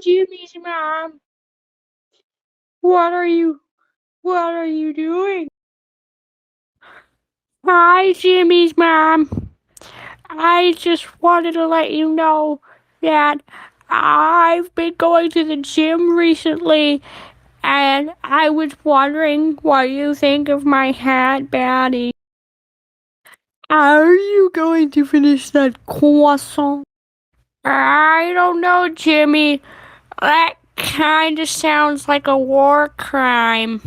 Jimmy's mom. What are you doing? Hi, Jimmy's mom. I just wanted to let you know that I've been going to the gym recently, and I was wondering what you think of my hat, Batty. Are you going to finish that croissant? I don't know, Jimmy. That kind of sounds like a war crime.